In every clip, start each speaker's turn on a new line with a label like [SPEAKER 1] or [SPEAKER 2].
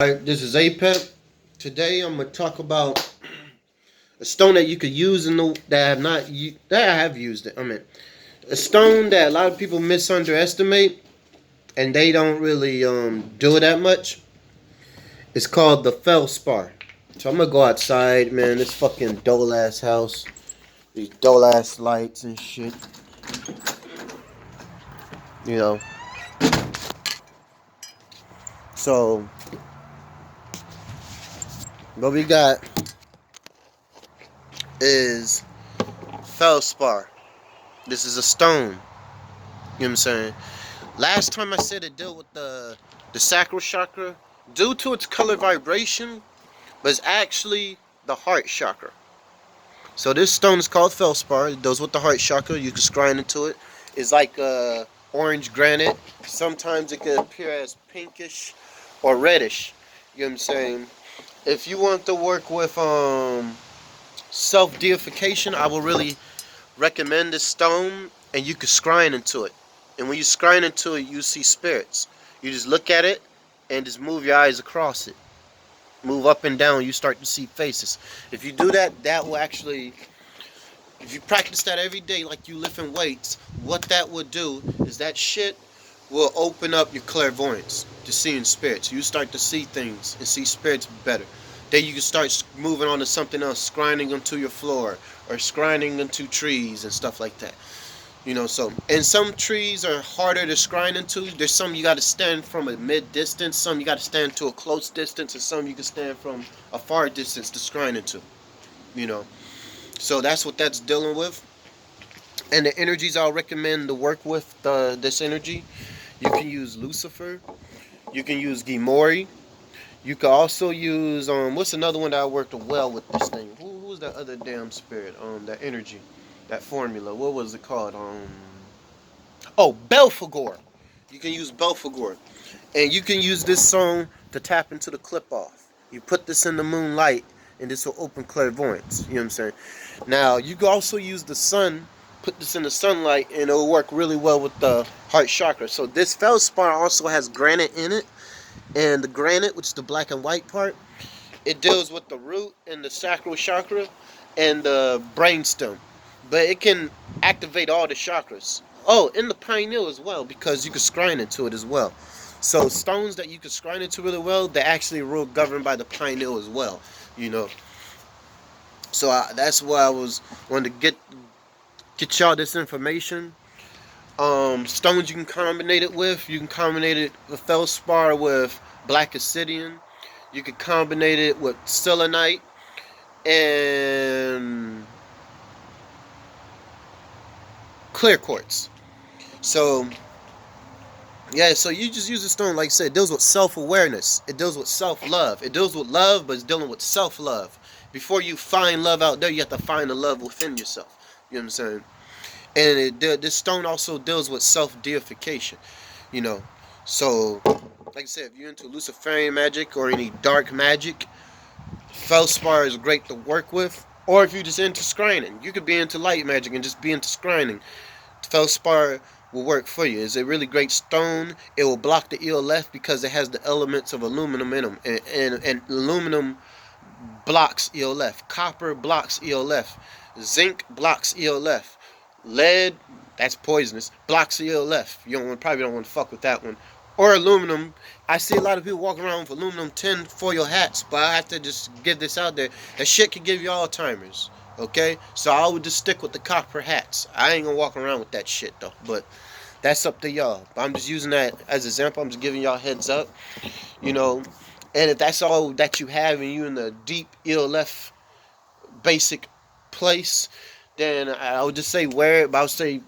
[SPEAKER 1] Alright, this is APEP. Today I'm gonna talk about a stone that you could use in the that have not that I have used it. I mean, a stone that a lot of people misunderestimate and they don't really do it that much. It's called the feldspar. So I'm gonna go outside, man. This fucking dull ass house, these dull ass lights and shit. You know. So what we got is feldspar. This is a stone. You know what I'm saying? Last time I said it dealt with the sacral chakra due to its color vibration, but it's actually the heart chakra. So this stone is called feldspar. It deals with the heart chakra. You can scrying into it. It's like orange granite. Sometimes it can appear as pinkish or reddish. You know what I'm saying? If you want to work with self deification, I will really recommend this stone, and you can scrying into it. And when you scrying into it, you see spirits. You just look at it and just move your eyes across it. Move up and down, you start to see faces. If you do that, that will actually, if you practice that every day like you lifting weights, what that would do is that shit will open up your clairvoyance to seeing spirits. You start to see things and see spirits better. Then you can start moving on to something else, scrying onto your floor or scrying into trees and stuff like that. You know, so, and some trees are harder to scrying into. There's some you got to stand from a mid distance, some you got to stand to a close distance, and some you can stand from a far distance to scrying into. You know, so that's what that's dealing with. And the energies I'll recommend to work with this energy, you can use Lucifer, you can use Gimori, you can also use what's another one that I worked well with this thing? Who's that other damn spirit? That energy, that formula. What was it called? Oh, Belphegor. You can use Belphegor. And you can use this song to tap into the clip off. You put this in the moonlight and this will open clairvoyance. You know what I'm saying? Now, you can also use the sun, put this in the sunlight, and it'll work really well with the heart chakra. So this feldspar also has granite in it. And the granite, which is the black and white part, it deals with the root and the sacral chakra and the brainstem. But it can activate all the chakras. Oh, and the pineal as well, because you can scrying into it as well. So stones that you can scrying into really well, they're actually real governed by the pineal as well. You know. So that's why I was wanting to get y'all this information. Stones you can combine it with. You can combine it with feldspar with black obsidian. You can combine it with selenite and clear quartz. So yeah, so you just use a stone, like I said, it deals with self-awareness. It deals with self-love. It deals with love, but it's dealing with self-love. Before you find love out there, you have to find the love within yourself. You know what I'm saying? And this stone also deals with self-deification. You know, so like I said, if you're into Luciferian magic or any dark magic, feldspar is great to work with. Or if you're just into scrying, you could be into light magic and just be into scrying. Feldspar will work for you. It's a really great stone. It will block the ELF because it has the elements of aluminum in them. And aluminum blocks ELF. Copper blocks ELF. Zinc blocks ELF. Lead, that's poisonous, blocks ELF. Probably don't want to fuck with that one. Or aluminum. I see a lot of people walking around with aluminum tin foil hats, but I have to just get this out there. That shit can give you Alzheimer's. Okay? So I would just stick with the copper hats. I ain't gonna walk around with that shit though. But that's up to y'all. But I'm just using that as an example. I'm just giving y'all heads up. You know. And if that's all that you have and you in the deep ELF basic place, then I would just say wear it, but I would say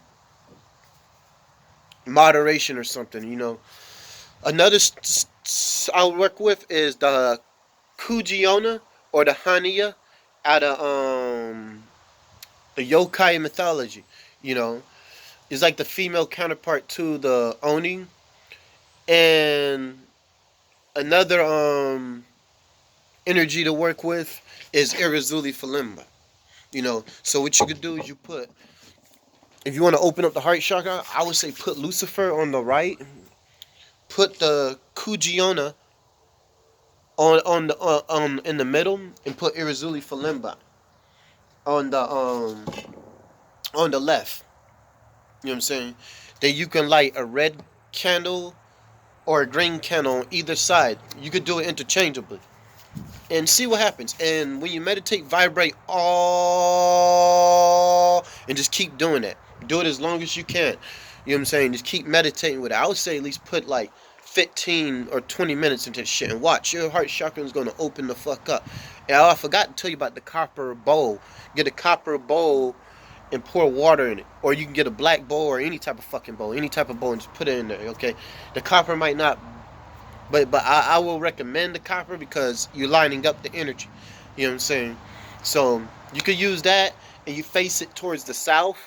[SPEAKER 1] moderation or something, you know. Another I'll work with is the Kujiona or the Hania out of the yokai mythology. You know, it's like the female counterpart to the Oni. And another energy to work with is Irizuli Falimba. You know, so what you could do is you put, if you want to open up the heart chakra, I would say put Lucifer on the right, put the Kujiona on the in the middle, and put Irizuli Falimba on the left. You know what I'm saying? Then you can light a red candle or a green candle on either side. You could do it interchangeably and see what happens. And when you meditate, vibrate all and just keep doing that. Do it as long as you can. You know what I'm saying? Just keep meditating with it. I would say at least put like 15 or 20 minutes into this shit and watch. Your heart chakra is going to open the fuck up. And I forgot to tell you about the copper bowl. Get a copper bowl and pour water in it. Or you can get a black bowl or any type of fucking bowl. Any type of bowl and just put it in there, okay? The copper might not, but I will recommend the copper because you're lining up the energy. You know what I'm saying? So you could use that and you face it towards the south.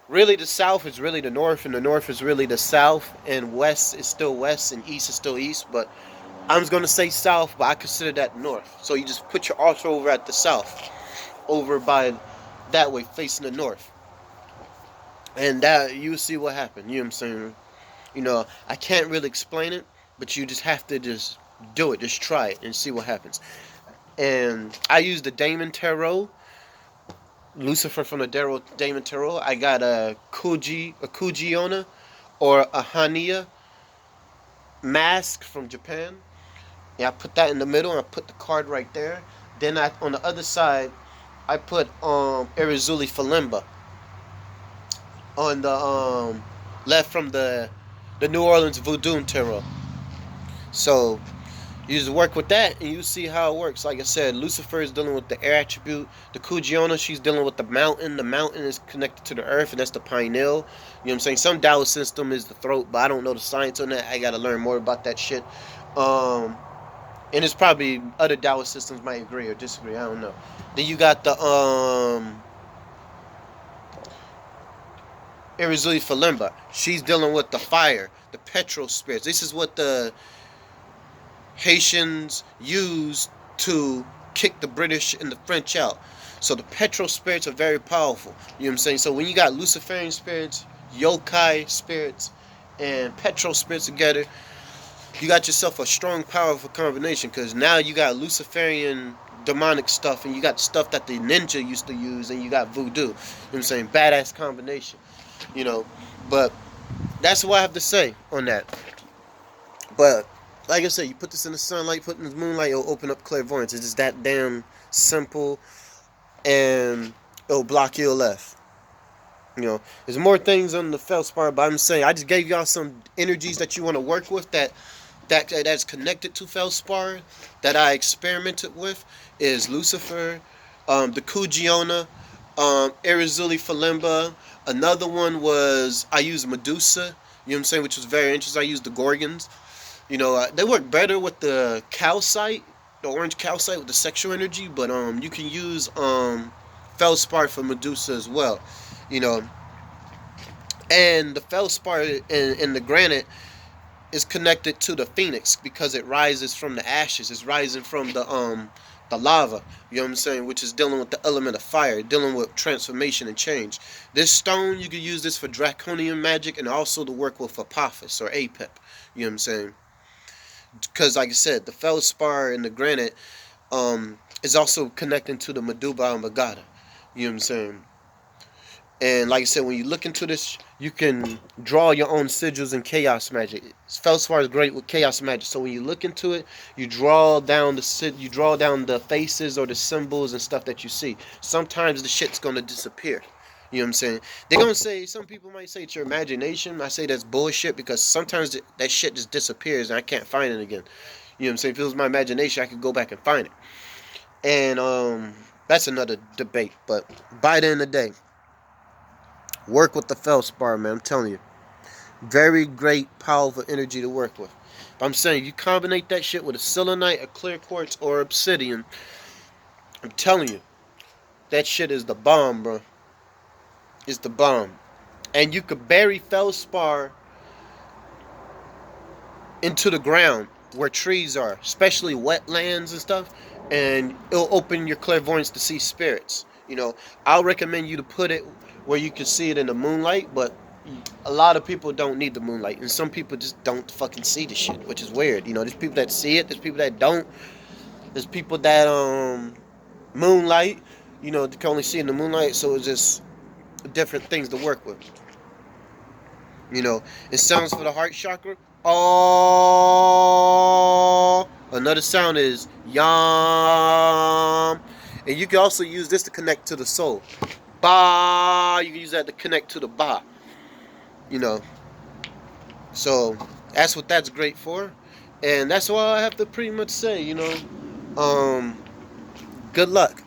[SPEAKER 1] Really the south is really the north, and the north is really the south, and west is still west, and east is still east. But I'm just going to say south, but I consider that north. So you just put your altar over at the south, over by that way, facing the north. And that you see what happened. You know what I'm saying? You know, I can't really explain it, but you just have to just do it. Just try it and see what happens. And I use the Damon Tarot, Lucifer from the Damon Tarot. I got a Kujiona or a Hania mask from Japan. Yeah, I put that in the middle and I put the card right there. Then on the other side, I put Irizuli Falimba on the left from the New Orleans Voodoo Tarot. So you just work with that and you see how it works. Like I said, Lucifer is dealing with the air attribute. The Kujiona, she's dealing with the mountain. The mountain is connected to the earth, and that's the pineal. You know what I'm saying? Some Taoist system is the throat, but I don't know the science on that. I gotta learn more about that shit. And it's probably other Taoist systems might agree or disagree. I don't know. Then you got the Irizuli Falimba. She's dealing with the fire, the petrol spirits. This is what the Haitians used to kick the British and the French out. So the petrol spirits are very powerful. You know what I'm saying? So when you got Luciferian spirits, yokai spirits, and petrol spirits together, you got yourself a strong, powerful combination, because now you got Luciferian demonic stuff, and you got stuff that the ninja used to use, and you got voodoo. You know what I'm saying? Badass combination. You know, but that's what I have to say on that. But like I said, you put this in the sunlight, put it in the moonlight, it'll open up clairvoyance. It's just that damn simple, and it'll block your left. You know, there's more things on the feldspar, but I'm saying I just gave y'all some energies that you want to work with that's connected to feldspar that I experimented with is Lucifer, the Kujiona, Irizuli Falimba. Another one was I used Medusa. You know what I'm saying, which was very interesting. I used the Gorgons. You know, they work better with the calcite, the orange calcite with the sexual energy, but you can use feldspar for Medusa as well. You know, and the feldspar in the granite is connected to the phoenix because it rises from the ashes. It's rising from the lava. You know what I'm saying? Which is dealing with the element of fire, dealing with transformation and change. This stone, you can use this for draconian magic and also to work with Apophis or Apep. You know what I'm saying? Because like I said, the feldspar and the granite is also connecting to the Meduba and Magada. You know what I'm saying? And like I said, when you look into this, you can draw your own sigils and chaos magic. Feldspar is great with chaos magic. So when you look into it, you draw down the faces or the symbols and stuff that you see. Sometimes the shit's gonna disappear. You know what I'm saying? They're gonna say, some people might say it's your imagination. I say that's bullshit because sometimes that shit just disappears and I can't find it again. You know what I'm saying? If it was my imagination, I could go back and find it. And that's another debate. But by the end of the day, work with the feldspar, man. I'm telling you. Very great, powerful energy to work with. But I'm saying, you combine that shit with a selenite, a clear quartz, or obsidian. I'm telling you, that shit is the bomb, bro. It's the bomb. And you could bury feldspar into the ground where trees are, especially wetlands and stuff, and it'll open your clairvoyance to see spirits. You know, I'll recommend you to put it where you can see it in the moonlight, but a lot of people don't need the moonlight, and some people just don't fucking see the shit, which is weird. You know, there's people that see it, there's people that don't. There's people that moonlight, you know, they can only see in the moonlight, so it's just different things to work with. You know, it sounds for the heart chakra. Oh, another sound is yam, and you can also use this to connect to the soul. Ba, you can use that to connect to the ba. You know, so that's what that's great for, and that's all I have to pretty much say. You know, good luck.